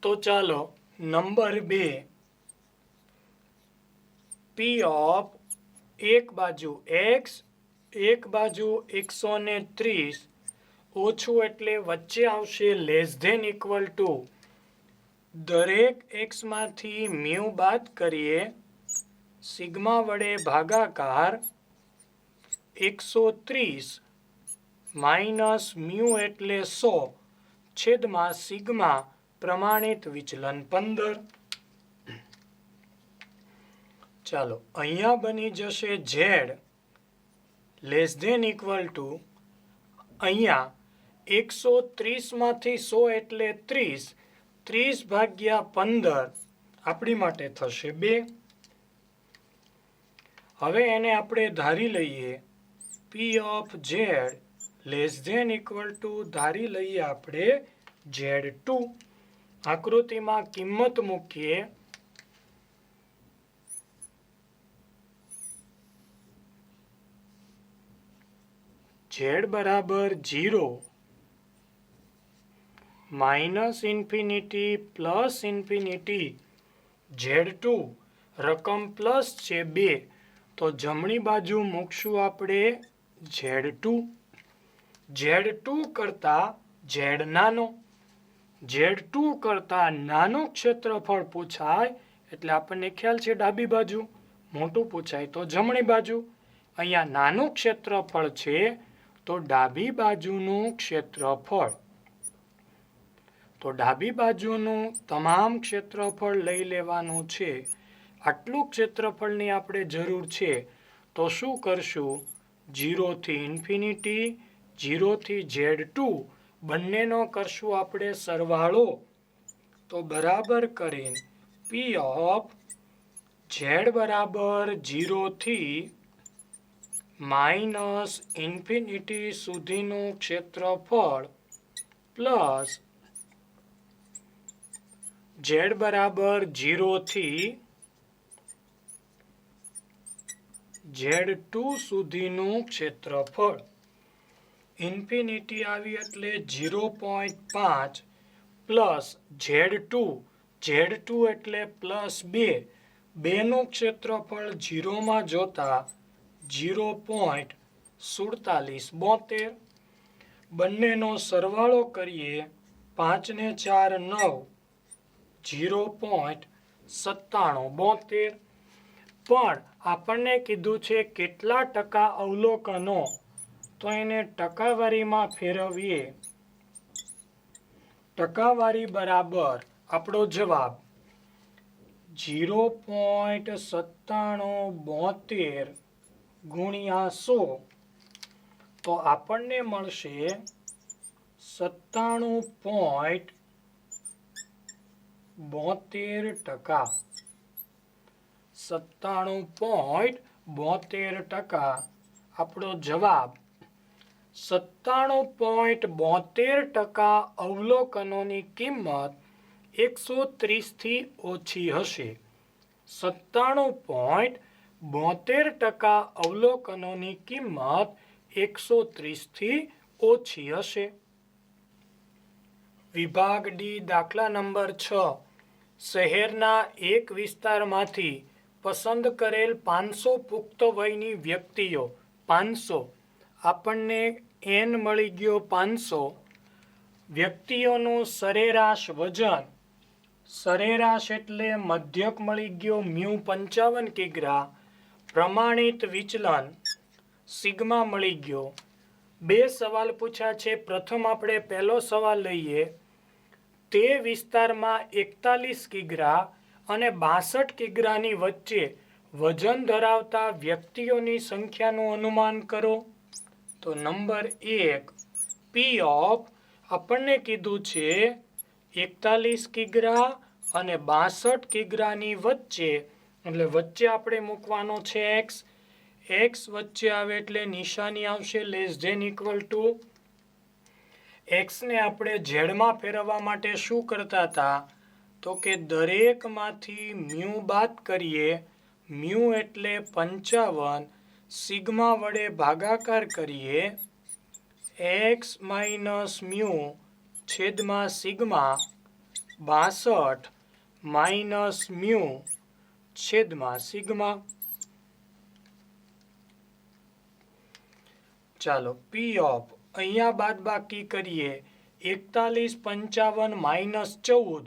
तो ચાલો number 2 P of एक बाजू x एक बाजू 130 ओछું એટલે વચ્ચે આવશે લેસ ધેન ઇક્વલ ટુ દરેક x માંથી म्यू બાદ કરીએ સિગ્મા વડે ભાગાકાર 130 માઇનસ म्यू એટલે 100 છેદમાં સિગ્મા પ્રમાણિત વિચલન 15। ચાલો અહીંયા બની જશે z less than equal to અહીંયા 130 માંથી 100 એટલે 30 30 ભાગ્યા 15 આપણી માટે થશે 2। હવે એને આપણે ધારી લઈએ P of z less than equal to ધારી લઈએ આપણે z2 આકૃતિમાં કિંમત મૂકીએ z बराबर 0 minus infinity plus infinity z2 रकम प्लस छे 2 तो जमणी बाजू मूकशुं आपणे z2 z2 करता z नानो z2 करता नानो क्षेत्रफळ पूछाय એટલે આપણને ખ્યાલ છે ડાબી બાજુ મોટું પૂછાય તો જમણી બાજુ અહીંયા નાનું ક્ષેત્રફળ છે तो डाबी बाजूनु क्षेत्रफळ तो डाबी बाजूनु तमाम क्षेत्रफळ लई लेवानुं छे आटलू क्षेत्रफळनी आपणे जरूर छे तो शुं करशुं 0 थी इन्फिनिटी 0 थी z2 बंनेनो करशुं आपणे सरवाळो तो बराबर करीने P ऑफ z बराबर 0 थी माइनस इन्फिनिटी सुधीनु क्षेत्रफळ प्लस z बराबर 0 थी z2 सुधीनु क्षेत्रफळ इन्फिनिटी आवी एटले 0.5 प्लस z2 एटले प्लस 2 बेनु क्षेत्रफळ 0 मां जोता 0.4772 બંનેનો સરવાળો કરીએ 5 ને 4 9 0.9772 પણ આપણને કીધું છે કેટલા ટકા અવલોકનો તો એને ટકાવારીમાં ફેરવીએ ટકાવારી બરાબર આપણો જવાબ 0.9772 गुणिया 100 तो आपने मळशे 97.72%। 97.72% आपणो जवाब 97.72% अवलोकनोनी किंमत 130 थी ओछी हशे। 97.72% अवलोकनोनी किंमत 130 थी ओछी हशे। विभाग डी दाखला नंबर 6 शहेरना एक विस्तारमांथी पसंद करेल 500 पुख्त वयनी व्यक्तिओ 500 आपणने एन मळी गयो 500 व्यक्तिओनुं सरेराश वजन सरेराश एटले मध्यक मळी गयो म्यू 55 किग्रा प्रमाणित विचलन सिग्मा मळी गयो। बे सवाल पूछा छे प्रथम आपणे पहेलो सवाल लईए ते विस्तारमां 41 किग्रा अने 62 किग्रानी वच्चे वजन धरावता व्यक्तिओनी संख्यानुं अनुमान करो। तो नंबर 1 P ऑफ आपणे कीधुं छे 41 किग्रा અને 62 કિગ્રાની વચ્ચે એટલે વચ્ચે આપણે મૂકવાનો છે x વચ્ચે આવે એટલે નિશાની આવશે less than equal to x ને આપણે z માં ફેરવવા માટે શું કરતા હતા તો કે દરેકમાંથી म्यू બાદ કરીએ म्यू એટલે 55 સિગ્મા વડે ભાગાકાર કરીએ x - म्यू છેદમાં સિગ્મા 62 માઇનસ મ્યુ છેદમાં સિગ્મા. ચાલો પી ઓફ અહીંયા બાદબાકી કરીએ. 41 55 માઇનસ 14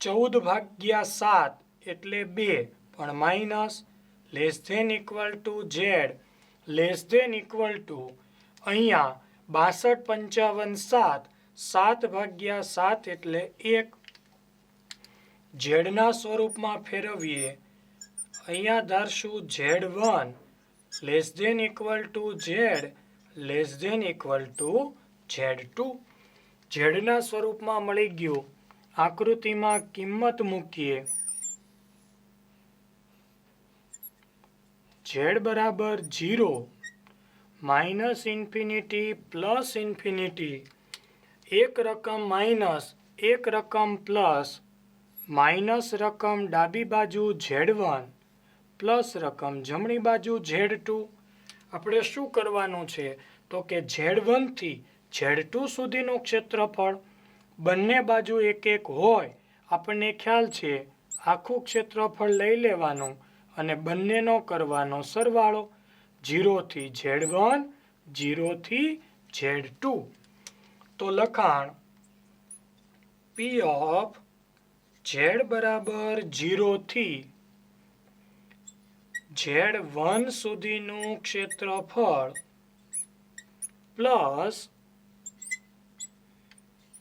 14 ભાગ્યા 7 એટલે 2 પણ minus less than equal to Z less than equal to અહીંયા 62 55 7 7 ભાગ્યા 7 એટલે 1. ઝેડના સ્વરૂપમાં ફેરવીએ. અહીંયા ધારશું Z1 less than equal to Z less than equal to Z2. ઝેડના સ્વરૂપમાં મળી ગયું. આકૃતિમાં કિંમત મૂકીએ. Z બરાબર 0 માઇનસ ઇન્ફિનિટી પ્લસ ઇન્ફિનિટી. એક રકમ માઇનસ એક રકમ પ્લસ માઇનસ રકમ ડાબી બાજુ Z1 પ્લસ રકમ જમણી બાજુ Z2. આપણે શું કરવાનું છે તો કે Z1 થી Z2 સુધીનું ક્ષેત્રફળ બંને બાજુ એક એક હોય આપણને ખ્યાલ છે. આખું ક્ષેત્રફળ લઈ લેવાનું અને બંનેનો કરવાનો સરવાળો. 0 થી Z1 0 થી Z2. તો લખાણ P ઓફ Z બરાબર 0 થી Z1 સુધીનું ક્ષેત્રફળ પ્લસ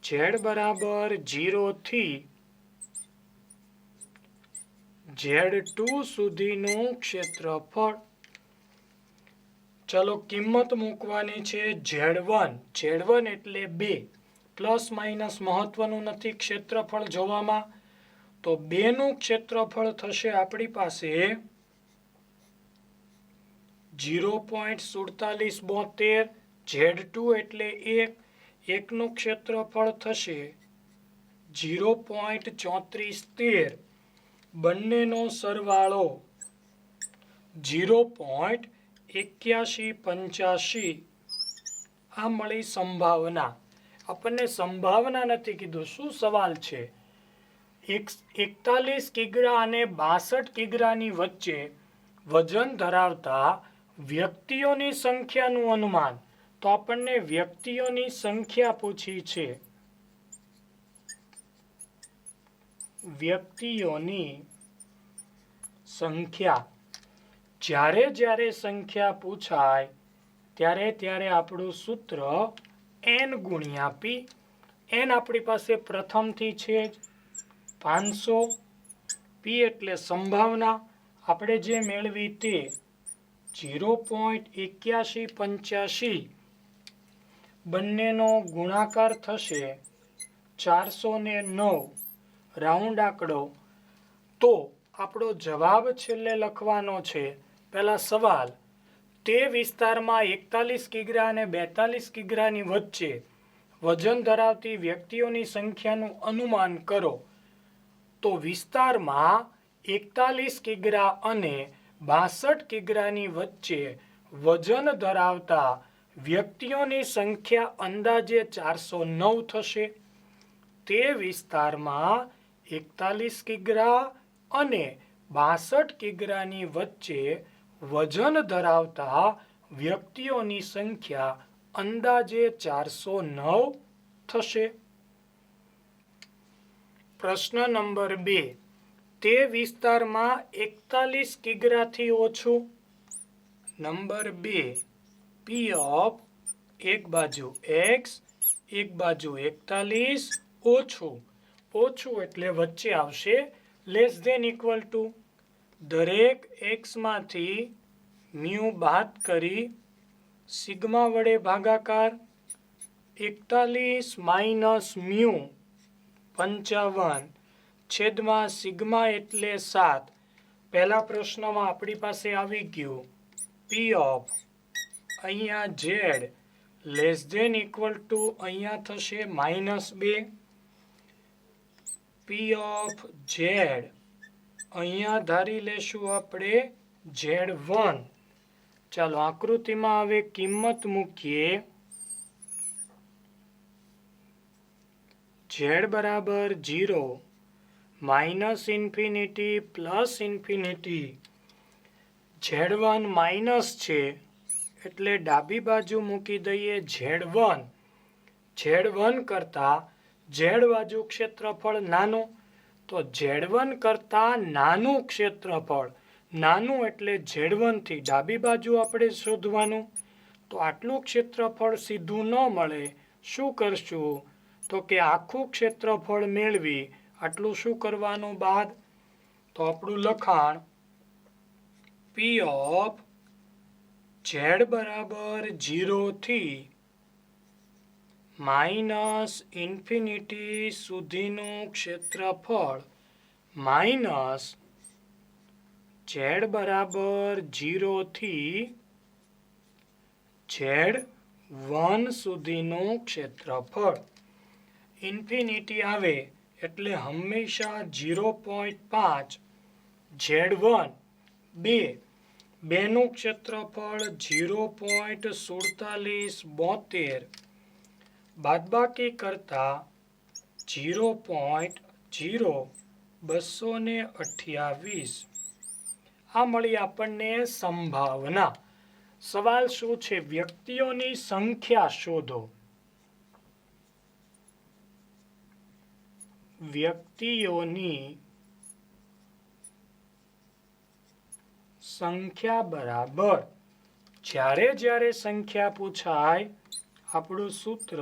Z બરાબર 0 થી Z2 સુધીનું ક્ષેત્રફળ. ચલો કિંમત મૂકવાની છે. Z1 એટલે 2 પ્લસ માઇનસ મહત્વનું નથી ક્ષેત્રફળ જોવામાં. તો 2 નું ક્ષેત્રફળ થશે આપણી પાસે 0.4772. Z2 એટલે 1 નું ક્ષેત્રફળ થશે 0.3413. બંનેનો સરવાળો 0.8185. આ મળી સંભાવના. આપણને સંભાવના નથી કીધું. શું સવાલ છે? 41 કિગ્રા અને 62 કિગ્રાની વચ્ચે વજન ધરાવતા વ્યક્તિઓની સંખ્યાનું અનુમાન. તો આપણને વ્યક્તિઓની સંખ્યા પૂછી છે. વ્યક્તિઓની સંખ્યા. જ્યારે જ્યારે સંખ્યા પૂછાય ત્યારે ત્યારે આપણું સૂત્ર n ગુણ્યા p. n આપણી પાસે પ્રથમથી છે જ 500. p એટલે સંભાવના. આપણે જે મેળવી તે 0.8185. બંનેનો ગુણાકાર થશે 409. રાઉન્ડ આંકડો. તો આપણો જવાબ છેલ્લે લખવાનો છે. પહેલા સવાલ, તે વિસ્તારમાં 41 કિગ્રા અને 42 કિગ્રાની વચ્ચે વજન ધરાવતી વ્યક્તિઓની સંખ્યાનું અનુમાન કરો. તો વિસ્તારમાં 41 કિગ્રા અને 62 કિગ્રાની વચ્ચે વજન ધરાવતા વ્યક્તિઓની સંખ્યા અંદાજે 409 થશે. તે વિસ્તારમાં 41 કિગ્રા અને 62 કિગ્રાની વચ્ચે વજન ધરાવતા વ્યક્તિઓની સંખ્યા અંદાજે 409 થશે. પ્રશ્ન નંબર 2. તે વિસ્તારમાં 41 કિગ્રાથી ઓછું. નંબર 2. P ઓફ એક બાજુ x એક બાજુ 41 ઓછું. ઓછું એટલે વચ્ચે આવશે લેસ ધેન ઇક્વલ ટુ. દરેક x માંથી મ્યુ બાદ કરી સિગ્મા વડે ભાગાકાર. 41 માઇનસ મ્યુ 55 છેદમાં સિગ્મા એટલે 7. પહેલા પ્રશ્નમાં આપણી પાસે આવી ગયું P ઓફ અહીંયા z less than equal to અહીંયા થશે -2. P ઓફ z અહીંયા ધારી લેશું આપણે Z1. ચાલો આકૃતિમાં હવે કિંમત મૂકીએ. ઝેડ બરાબર 0 minus infinity plus infinity. Z1 minus છે એટલે ડાબી બાજુ મૂકી દઈએ Z1. Z1 કરતાં Z બાજુ ક્ષેત્રફળ નાનું, તો Z1 કરતાં નાનું ક્ષેત્રફળ, નાનું એટલે Z1 થી ડાબી બાજુ આપણે શોધવાનું. તો આટલું ક્ષેત્રફળ સીધું ન મળે, શું કરશું? તો કે આખું ક્ષેત્રફળ મેળવી આટલું શું કરવાનું બાદ? તો આપણું લખાણ P ઓફ Z બરાબર 0 થી માઇનસ ઇન્ફિનિટી સુધીનું ક્ષેત્રફળ માઇનસ Z બરાબર 0 થી Z1 સુધીનું ક્ષેત્રફળ. ઇન્ફિનિટી આવે એટલે હંમેશા 0.5 Z1 બેનું ક્ષેત્રફળ 0.4772 બાદબાકી કરતા 0.0228. આ મળી આપણને સંભાવના. સવાલ શું છે? વ્યક્તિઓની સંખ્યા શોધો. વ્યક્તિઓની સંખ્યા બરાબર, જ્યારે સંખ્યા પૂછાય આપણું સૂત્ર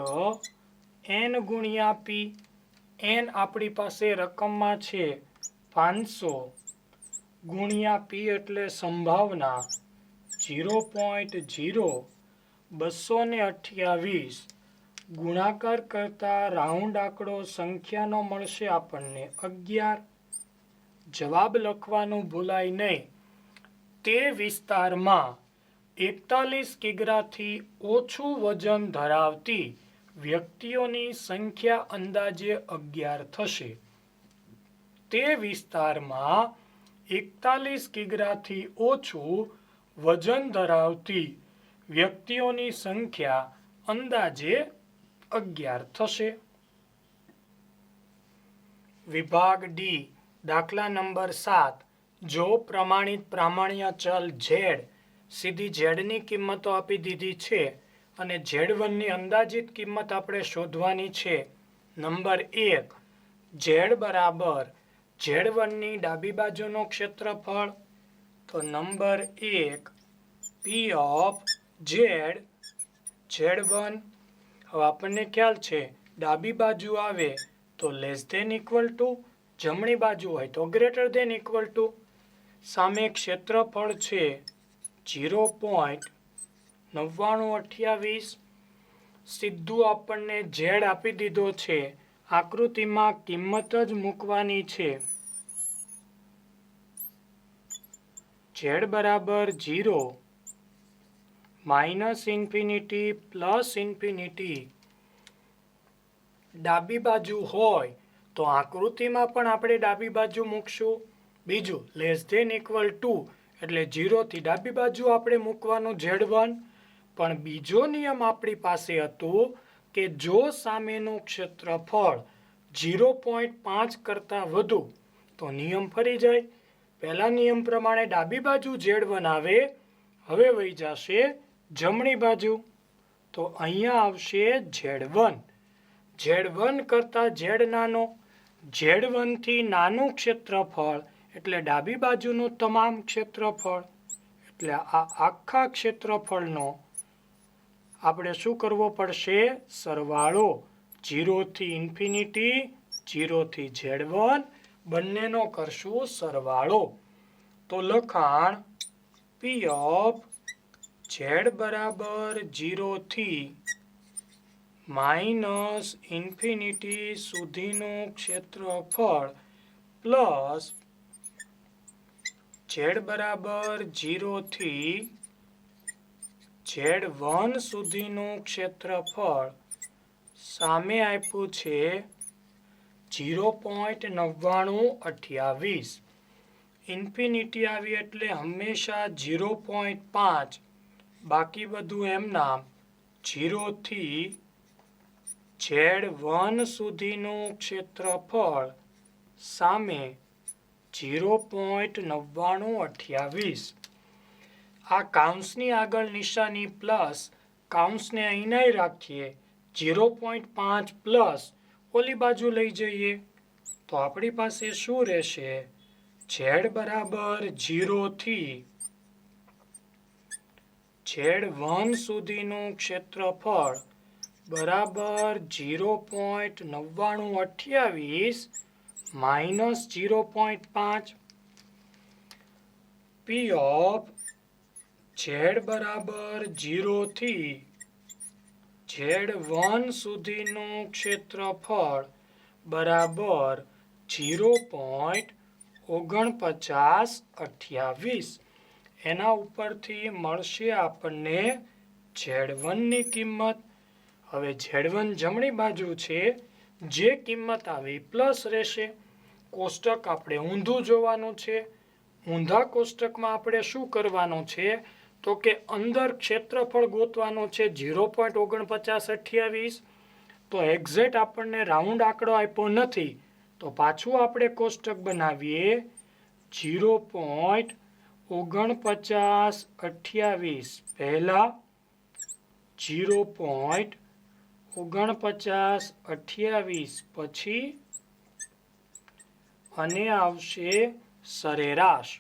n ગુણ્યા p. n આપણી પાસે રકમમાં છે 500 ગુણ્યા p એટલે સંભાવના 0.0228. ગુણાકાર કરતા રાઉન્ડ આંકડો સંખ્યાનો મળશે આપણને 11. જવાબ લખવાનું ભૂલાય નહીં. તે વિસ્તારમાં 41 કિગ્રાથી ઓછું વજન ધરાવતી વ્યક્તિઓની સંખ્યા અંદાજે 11 થશે. તે વિસ્તારમાં 41 કિગ્રાથી ઓછું વજન ધરાવતી વ્યક્તિઓની સંખ્યા અંદાજે 11 થશે. વિભાગ ડી, દાખલા નંબર 7. જો પ્રમાણિત પ્રામાણ્ય ચલ Z, સીધી Zની કિંમતો આપી દીધી છે અને Z1ની અંદાજિત કિંમત આપણે શોધવાની છે. નંબર 1, Z બરાબર Z1ની ડાબી બાજુનું ક્ષેત્રફળ. તો નંબર 1 P ઓફ Z1. હવે આપણને ખ્યાલ છે ડાબી બાજુ આવે તો લેસ ધેન ઇક્વલ ટુ, જમણી બાજુ હોય તો ગ્રેટર ધેન ઇક્વલ ટુ. સામે ક્ષેત્રફળ છે 0.9928. સીધું આપણને Z આપી દીધો છે, આકૃતિમાં કિંમત જ મૂકવાની છે. Z બરાબર 0 માઇનસ ઇન્ફિનિટી પ્લસ ઇન્ફિનિટી. ડાબી બાજુ હોય તો આકૃતિમાં પણ આપણે ડાબી બાજુ મૂકશું. બીજું લેસ ધેન ઇક્વલ ટુ એટલે 0 થી ડાબી બાજુ આપણે મૂકવાનું Z1. પણ બીજો નિયમ આપણી પાસે હતું કે જો સામેનું ક્ષેત્રફળ 0.5 કરતાં વધુ તો નિયમ ફરી જાય. પહેલા નિયમ પ્રમાણે ડાબી બાજુ Z1 આવે, હવે વહી જશે જમણી બાજુ. તો અહીંયા આવશે Z1. Z1 કરતાં Z નાનો, Z1 થી નાનું ક્ષેત્રફળ એટલે ડાબી બાજુનું તમામ ક્ષેત્રફળ. એટલે આ આખા ક્ષેત્રફળનો આપણે શું કરવો પડશે? સરવાળો. 0 થી ઇન્ફિનિટી, 0 થી Z1 બંનેનો કરશું સરવાળો. તો લખાણ P ઓફ Z બરાબર 0 થી માઇનસ ઇન્ફિનિટી સુધીનું ક્ષેત્રફળ પ્લસ Z બરાબર 0 થી Z1 સુધીનું ક્ષેત્રફળ સામે આપ્યું છે 0.9928. ઇન્ફિનિટી આવી એટલે હંમેશા 0.5, બાકી બધું એમના 0 થી Z1 સુધીનું ક્ષેત્રફળ સામે 0.9928. આ કાઉન્સની આગળ નિશાની પ્લસ, કાઉન્સને અહીંના રાખીએ, 0.5 પ્લસ ઓલી બાજુ લઈ જઈએ તો આપણી પાસે શું રહેશે? Z બરાબર 0 થી Z1 સુધીનું ક્ષેત્રફળ બરાબર 0.9928 માઇનસ 0.5. P ઓફ Z બરાબર 0 થી Z1 સુધીનું ક્ષેત્રફળ બરાબર 0.4928. એના ઉપરથી મળશે આપણને Z1 ની કિંમત. હવે Z1 જમણી બાજુ છે, જે કિંમત આવી પ્લસ રહેશે. કોષ્ટક આપણે ઊંધું જોવાનું છે. ઊંધા કોષ્ટકમાં આપણે શું કરવાનું છે તો કે અંદર ક્ષેત્રફળ ગોતવાનું છે 0.4928. તો એક્ઝેક્ટ આપણને રાઉન્ડ આંકડો આપ્યો નથી, તો પાછું આપણે કોષ્ટક બનાવીએ 0.4928 પહેલા 0.4928 પછી અને આવશે સરેરાશ.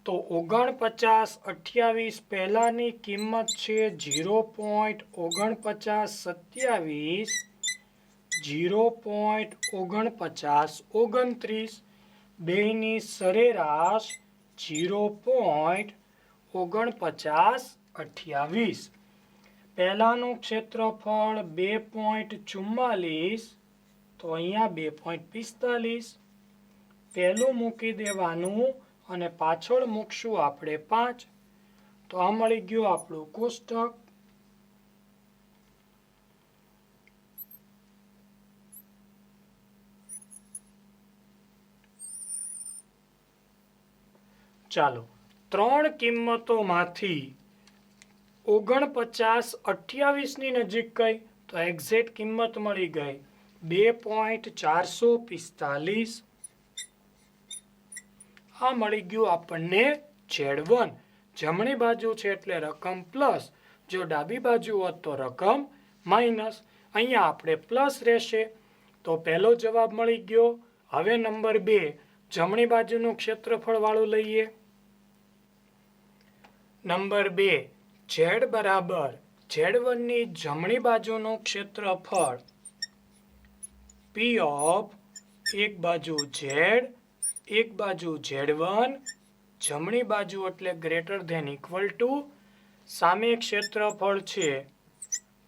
તો 4928 પહેલાની કિંમત છે 0.4927, 0.4929, બેની સરેરાશ 0.4928. પહેલાનું ક્ષેત્રફળ 2.44, તો અહીંયા 2.45. પહેલું મૂકી દેવાનું અને પાછળ મૂકશું આપણે 5. તો આ મળી ગયું આપણું કોષ્ટક. ચાલો, ત્રણ કિંમતોમાંથી 4928 ની નજીક ગઈ તો એક્ઝેક્ટ કિંમત મળી ગઈ 2.445. આ મળી ગયું આપણને Z1. જમણી બાજુ છે એટલે રકમ પ્લસ, જો ડાબી બાજુ હોત તો રકમ માઇનસ. અહીંયા આપણે પ્લસ રહેશે, તો પહેલો જવાબ મળી ગયો. હવે નંબર 2 જમણી બાજુનું ક્ષેત્રફળ વાળું લઈએ. નંબર 2 Z બરાબર Z1 ની જમણી બાજુનું ક્ષેત્રફળ P ઓફ એક બાજુ Z, એક બાજુ Z1, જમણી બાજુ એટલે ગ્રેટર ધેન ઇક્વલ ટુ, સામે ક્ષેત્રફળ છે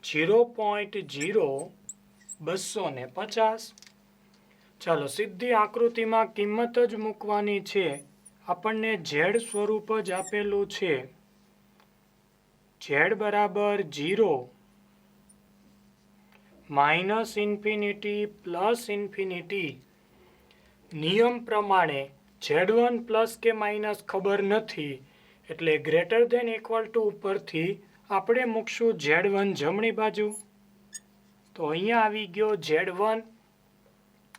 0.0250. ચાલો, સીધી આકૃતિમાં કિંમત જ મૂકવાની છે. આપણને Z સ્વરૂપ જ આપેલું છે. Z બરાબર 0, માઇનસ ઇન્ફિનિટી પ્લસ ઇન્ફિનિટી. નિયમ પ્રમાણે Z1 પ્લસ કે માઇનસ ખબર નથી, એટલે ગ્રેટર ધેન ઇક્વલ ટુ ઉપરથી આપણે મૂકશું Z1 જમણી બાજુ. તો અહીંયા આવી ગયો Z1.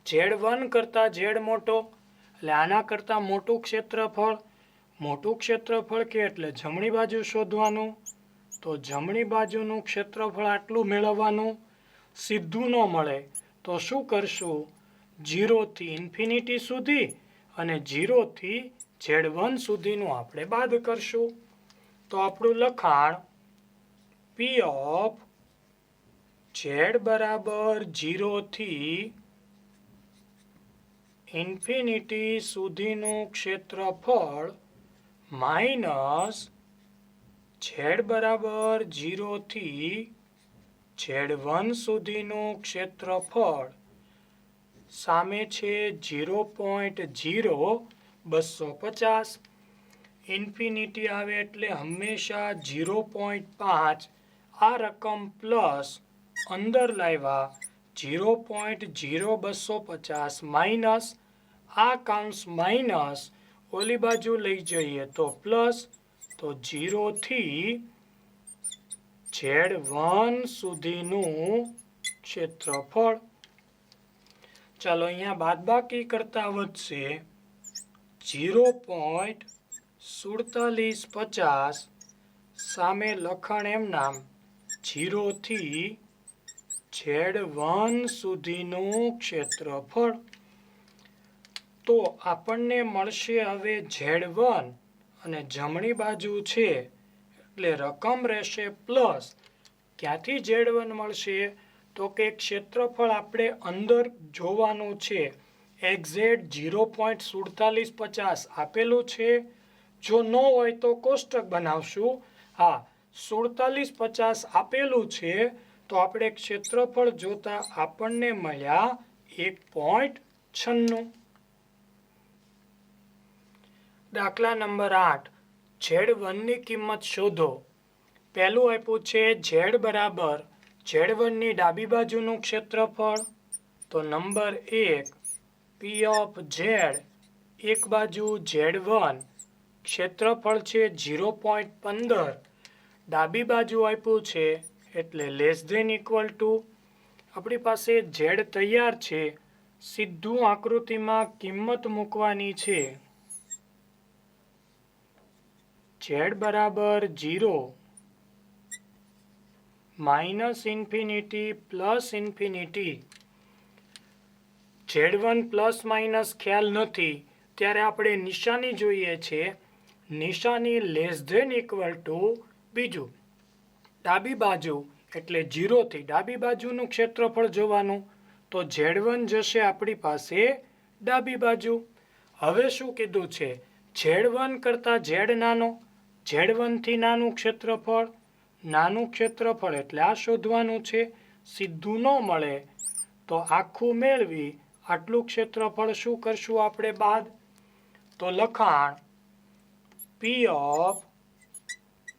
Z1 કરતાં Z મોટો, એટલે આના કરતાં મોટું ક્ષેત્રફળ. મોટું ક્ષેત્રફળ કે એટલે જમણી બાજુ શોધવાનું. તો જમણી બાજુનું ક્ષેત્રફળ આટલું મેળવવાનું. સીધું ન મળે તો શું કરશું? 0 થી ઇન્ફિનિટી સુધી અને 0 થી Z1 સુધીનું આપણે બાદ કરશું. તો આપણું લખાણ P ઓફ Z બરાબર 0 થી ઇન્ફિનિટી સુધીનું ક્ષેત્રફળ માઇનસ Z બરાબર 0 થી Z1 સુધીનું ક્ષેત્રફળ સામે છે 0.0250. ઇન્ફિનિટી આવે એટલે હંમેશા 0.5. આ રકમ પ્લસ અંદર લાવ્યા 0.0250 માઇનસ, આ કાઉન્સ માઇનસ ઓલી બાજુ લઈ જઈએ તો પ્લસ. તો 0 થી Z1 સુધીનું ક્ષેત્રફળ. ચાલો અહીંયા બાદબાકી કરતા વધશે 0.4750 સામે લખાણ એમ નામ 0 થી Z1 સુધીનું ક્ષેત્રફળ. તો આપણને મળશે હવે Z1 અને જમણી બાજુ છે એટલે રકમ રહેશે પ્લસ. ક્યાંથી Z1 મળશે? તો કે ક્ષેત્રફળ આપણે અંદર જોવાનું છે. એક્ઝેક્ટ 0.4750 આપેલું છે. જો ન હોય તો કોષ્ટક બનાવશું. હા, 4750 આપેલું છે તો આપણે ક્ષેત્રફળ જોતા આપણને મળ્યા 1.96. દાખલા નંબર 8 Z1 ની કિંમત શોધો. પહેલું આપ્યું છે Z બરાબર Z1 ની ડાબી બાજુનું ક્ષેત્રફળ. તો નંબર 1 P ઓફ Z એક બાજુ Z1 ક્ષેત્રફળ છે 0.15 ડાબી બાજુ આપ્યું છે એટલે લેસ ધેન ઇક્વલ ટુ. આપણી પાસે Z તૈયાર છે, સીધું આકૃતિમાં કિંમત મૂકવાની છે. Z બરાબર 0 minus infinity plus infinity. Z1 plus minus ખ્યાલ નથી ત્યારે આપણે નિશાની જોઈએ છે. નિશાની લેસ ધેન ઇક્વલ ટુ બીજું ડાબી બાજુ એટલે 0 થી ડાબી બાજુનું ક્ષેત્રફળ જોવાનું. તો Z1 જશે આપણી પાસે ડાબી બાજુ. હવે શું કીધું છે? Z1 કરતાં Z નાનો, Z1 થી નાનું ક્ષેત્રફળ. નાનું ક્ષેત્રફળ એટલે આ શોધવાનું છે. સીધું ન મળે તો આખું મેળવી આટલું ક્ષેત્રફળ શું કરશું આપણે બાદ? તો લખાણ P ઓફ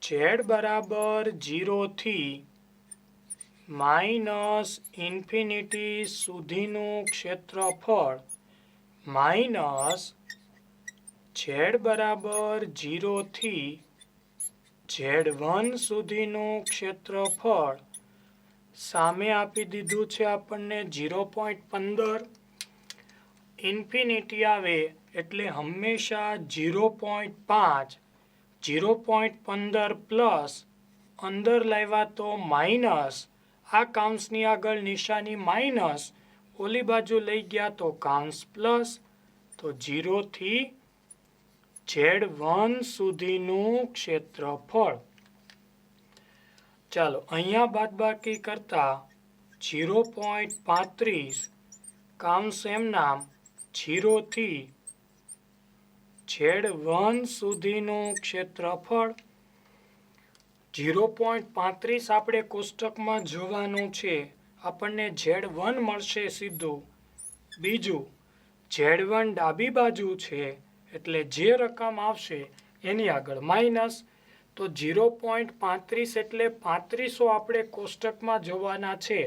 Z બરાબર 0 થી માઇનસ ઇન્ફિનિટી સુધીનું ક્ષેત્રફળ માઇનસ Z બરાબર 0 થી Z1 સુધીનું ક્ષેત્રફળ. સામે આપી દીધું છે આપણને 0.15. ઇન્ફિનિટી આવે એટલે હંમેશા 0.5 0.15 પ્લસ અંદર લાવ્યા તો માઇનસ. આ કાઉન્સની આગળ નિશાની માઇનસ, ઓલી બાજુ લઈ ગયા તો કાઉન્સ પ્લસ. તો 0 થી Z1 સુધીનું ક્ષેત્રફળ. ચાલો અહીંયા બાદબાકી કરતા 0.35 કાઉન્સ એમ નામ 0 થી Z1 સુધીનું ક્ષેત્રફળ. 0.35 આપણે કોષ્ટકમાં જોવાનું છે. આપણને Z1 મળશે સીધું. બીજું Z1 ડાબી બાજુ છે એટલે જે રકમ આવશે એની આગળ માઇનસ. તો 0.35 એટલે 3500 આપણે કોષ્ટકમાં જોવાના છે.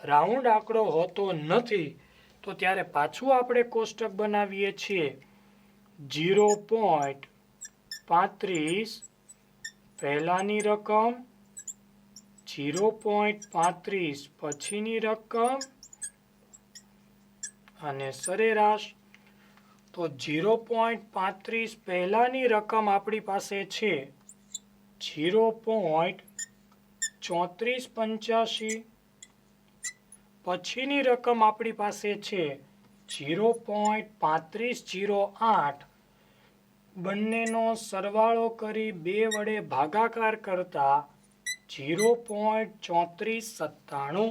રાઉન્ડ આંકડો હોતો નથી તો ત્યારે પાછું આપણે કોષ્ટક બનાવીએ છીએ. 0.35 પહેલાની રકમ, 0.35 પછીની રકમ અને સરેરાશ. તો 0.35 પહેલાની રકમ આપણી પાસે છે 0.3485. પછીની રકમ આપણી પાસે છે 0.3508. બંનેનો સરવાળો કરી 2 વડે ભાગાકાર કરતા 0.3497.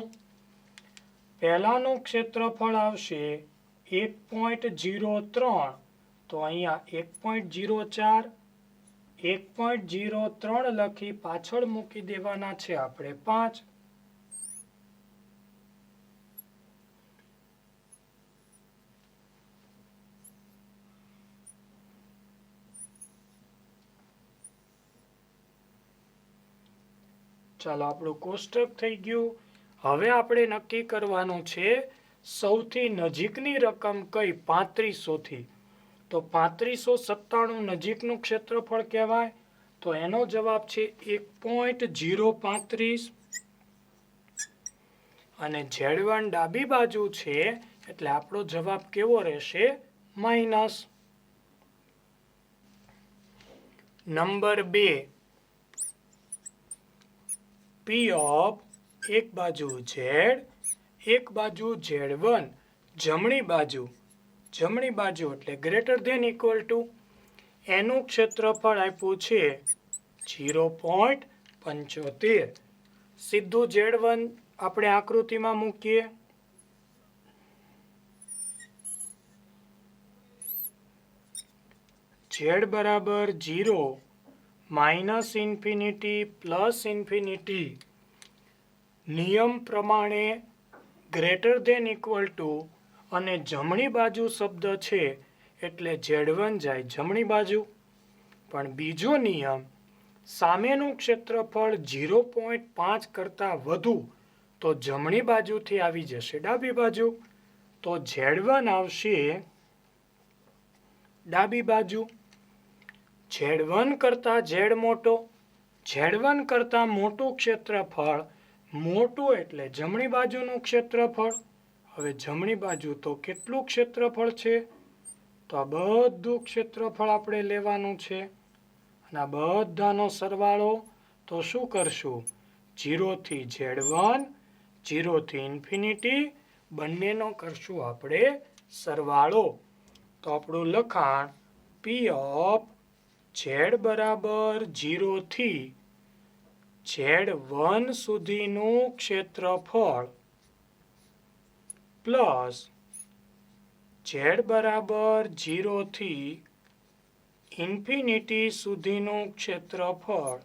પહેલાનું ક્ષેત્રફળ આવશે 1.03. તો અહીંયા 1.04 1.03 લખી પાછળ મૂકી દેવાના છે આપણે 5. ચાલો આપણું કોષ્ટક થઈ ગયું. હવે આપણે નક્કી કરવાનું છે સૌથી નજીકની રકમ કઈ 3500 થી. તો 3597 નજીકનું ક્ષેત્રફળ કહેવાય. તો એનો જવાબ છે 1.035. અને Z1 ડાબી બાજુ છે એટલે આપણો જવાબ કેવો રહેશે? માઇનસ. નંબર 2, P ઓફ એક બાજુ Z, એક બાજુ Z1, જમણી બાજુ એટલે ગ્રેટર ધેન ઇક્વલ ટુ એનું ક્ષેત્રફળ આપ્યું છે 0.75. સીધું Z1 આપણે આકૃતિમાં મૂકીએ. Z બરાબર 0, માઇનસ ઇન્ફિનિટી પ્લસ ઇન્ફિનિટી નિયમ પ્રમાણે ગ્રેટર ધેન ઇક્વલ ટુ અને જમણી બાજુ શબ્દ છે એટલે Z1 જાય જમણી બાજુ. પણ બીજો નિયમ, સામેનું ક્ષેત્રફળ 0.5 કરતાં વધુ તો જમણી બાજુથી આવી જશે ડાબી બાજુ. તો Z1 આવશે ડાબી બાજુ. Z1 કરતાં Z મોટો, Z1 કરતાં મોટું ક્ષેત્રફળ, મોટું એટલે જમણી બાજુનું ક્ષેત્રફળ. હવે જમણી બાજુ તો કેટલું ક્ષેત્રફળ છે? તો આ બધું ક્ષેત્રફળ આપણે લેવાનું છે અને આ બધાનો સરવાળો તો શું કરશું? 0 થી Z1, 0 થી ઇન્ફિનિટી બંનેનો કરશું આપણે સરવાળો. તો આપણું લખાણ P ઓફ Z બરાબર 0 થી Z1 સુધીનું ક્ષેત્રફળ પ્લસ Z બરાબર 0 થી ઇન્ફિનિટી સુધીનું ક્ષેત્રફળ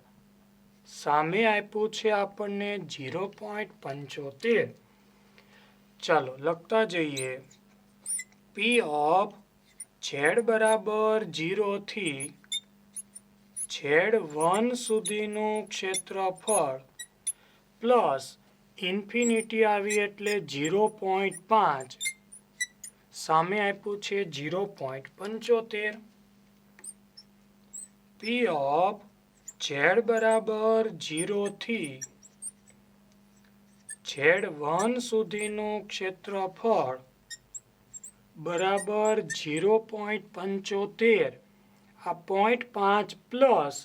સામે આપ્યું છે આપણને 0.75. ચાલો લખતા જઈએ. P ઓફ Z બરાબર 0 થી Z1 સુધીનું ક્ષેત્રફળ પ્લસ ઇન્ફિનિટી આવી એટલે 0.5, સામે આપ્યું છે 0.75. P ઓફ Z બરાબર 0 થી Z1 સુધીનું ક્ષેત્રફળ બરાબર 0.75. આ 0.5 પ્લસ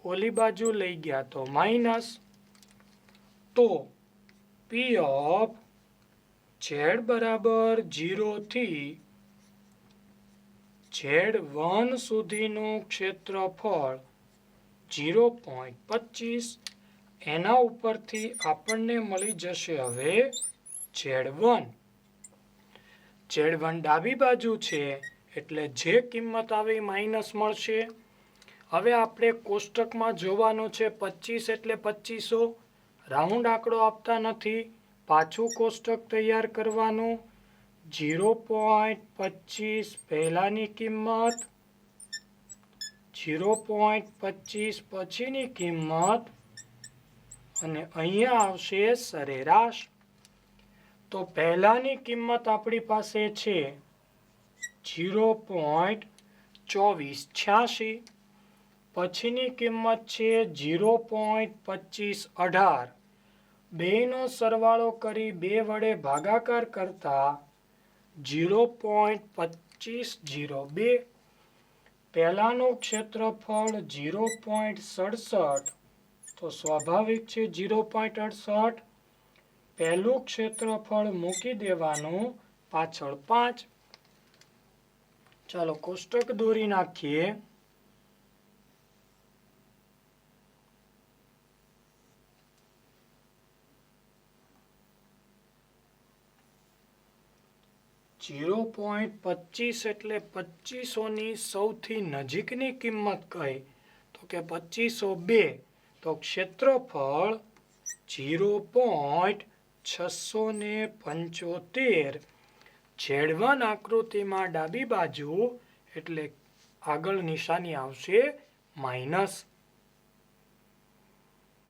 ઓલી બાજુ લઈ ગયા તો માઇનસ. તો P ઓફ Z બરાબર 0 થી Z1 સુધીનું ક્ષેત્રફળ 0.25. એના ઉપરથી આપણને મળી જશે હવે Z1. Z1 ડાબી બાજુ છે એટલે જે કિંમત આવે માઇનસ મળશે. હવે આપણે કોષ્ટકમાં જોવાનું છે 25 એટલે 2500. રાઉન્ડ આંકડો આપતા નથી, પાછું કોષ્ટક તૈયાર કરવાનું. 0.25 પહેલાની કિંમત, 0.25 પછીની કિંમત અને અહીંયા આવશે સરેરાશ. તો પહેલાની કિંમત આપણી પાસે છે 0.2486, પછીની કિંમત છે 0.2518. બેનો સરવાળો કરી 2 વડે ભાગાકાર કરતા 0.2502. પહેલાનું ક્ષેત્રફળ 0.67, તો સ્વાભાવિક છે 0.68. પહેલું ક્ષેત્રફળ મૂકી દેવાનું, પાછળ 5. ચાલો કોષ્ટક દોરી નાખીએ. .25 એટલે 2500ની સૌથી નજીકની કિંમત કઈ? તો કે 2502. તો ક્ષેત્રફળ 0.675. Z1 આકૃતિમાં ડાબી બાજુ એટલે આગળ નિશાની આવશે માઇનસ.